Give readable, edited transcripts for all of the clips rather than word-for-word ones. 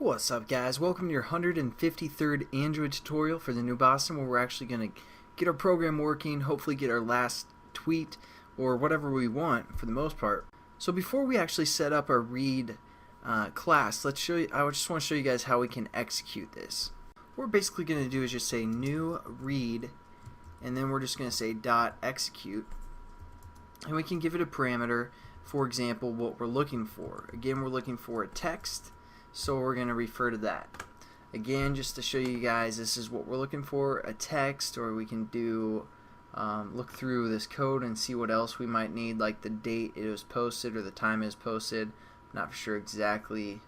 What's up, guys? Welcome to your 153rd Android tutorial for the new Boston, where we're actually going to get our program working, hopefully get our last tweet or whatever we want for the most part. So before we actually set up our read class, let's show you. I just want to show you guys how we can execute this. What we're basically going to do is just say new read, and then we're just going to say dot execute, and we can give it a parameter. For example, what we're looking for. Again, we're looking for a text. So we're going to refer to that. Again, just to show you guys, this is what we're looking for, a text, or we can do look through this code and see what else we might need, like the date it was posted or the time it was posted. I'm not sure exactly.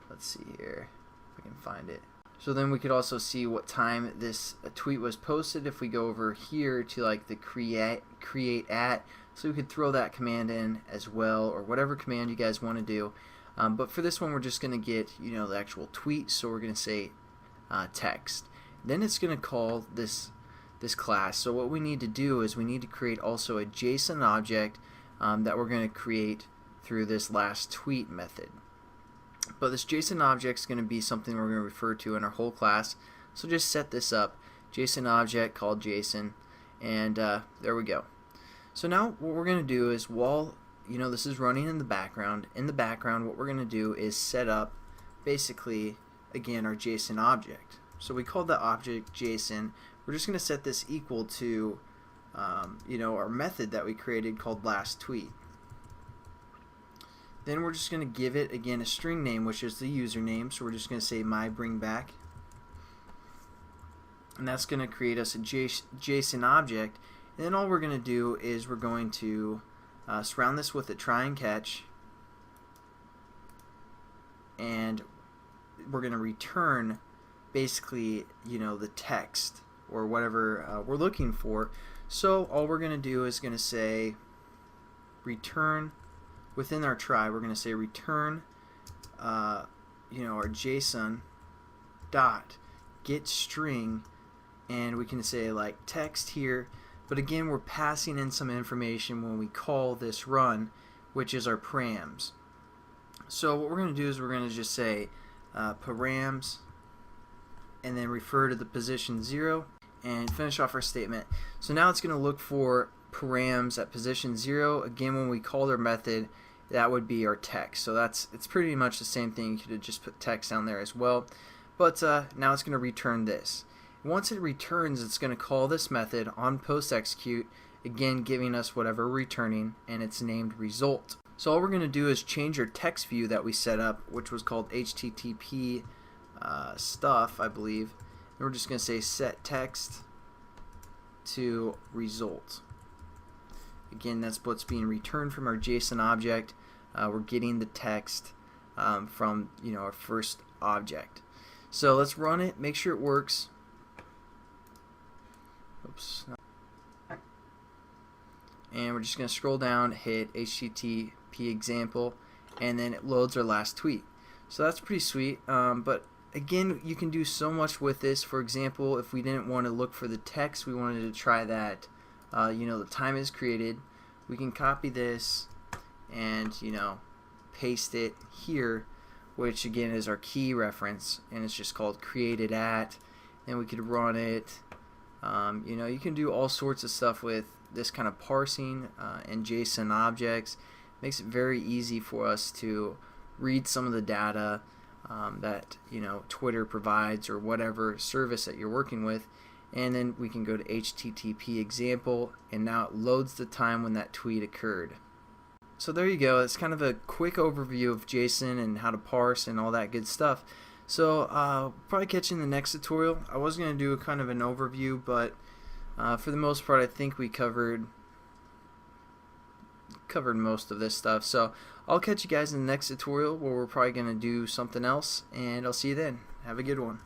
Let's see here if we can find it. So then we could also see what time this tweet was posted if we go over here to like the create at. So we could throw that command in as well, or whatever command you guys want to do. But for this one, we're just going to get, the actual tweet. So we're going to say text. Then it's going to call this class. So what we need to do is we need to create also a JSON object that we're going to create through this last tweet method. But this JSON object is going to be something we're going to refer to in our whole class. So just set this up, JSON object called JSON, and there we go. So now what we're going to do is while this is running in the background. In the background, what we're going to do is set up, basically, again, our JSON object. So we called that object JSON. We're just going to set this equal to, our method that we created called last tweet. Then we're just going to give it, again, a string name, which is the username. So we're just going to say myBringBack. And that's going to create us a JSON object. And then all we're going to do is we're going to surround this with a try and catch, and we're going to return basically the text or whatever we're looking for. So all we're going to do is going to say return within our try. We're going to say return our JSON dot get string, and we can say like text here. But again, we're passing in some information when we call this run, which is our params. So what we're going to do is we're going to just say params, and then refer to the position 0, and finish off our statement. So now it's going to look for params at position 0. Again, when we call our method, that would be our text. So it's pretty much the same thing. You could have just put text down there as well. But now it's going to return this. Once it returns, it's going to call this method on post execute, again giving us whatever we're returning, and it's named result. So all we're going to do is change our text view that we set up, which was called HTTP stuff, I believe. And we're just going to say set text to result. Again, that's what's being returned from our JSON object. We're getting the text from our first object. So let's run it, make sure it works. Oops. And we're just going to scroll down, hit HTTP example, and then it loads our last tweet. So that's pretty sweet. But again, you can do so much with this. For example, if we didn't want to look for the text, we wanted to try that, the time is created, we can copy this and paste it here, which again is our key reference, and it's just called created at. Then we could run it. You can do all sorts of stuff with this kind of parsing and JSON objects. Makes it very easy for us to read some of the data that Twitter provides or whatever service that you're working with, and then we can go to HTTP example, and now it loads the time when that tweet occurred. So there you go. It's kind of a quick overview of JSON and how to parse and all that good stuff. So probably catch you in the next tutorial. I was going to do kind of an overview, but for the most part I think we covered most of this stuff. So I'll catch you guys in the next tutorial where we're probably going to do something else, and I'll see you then. Have a good one.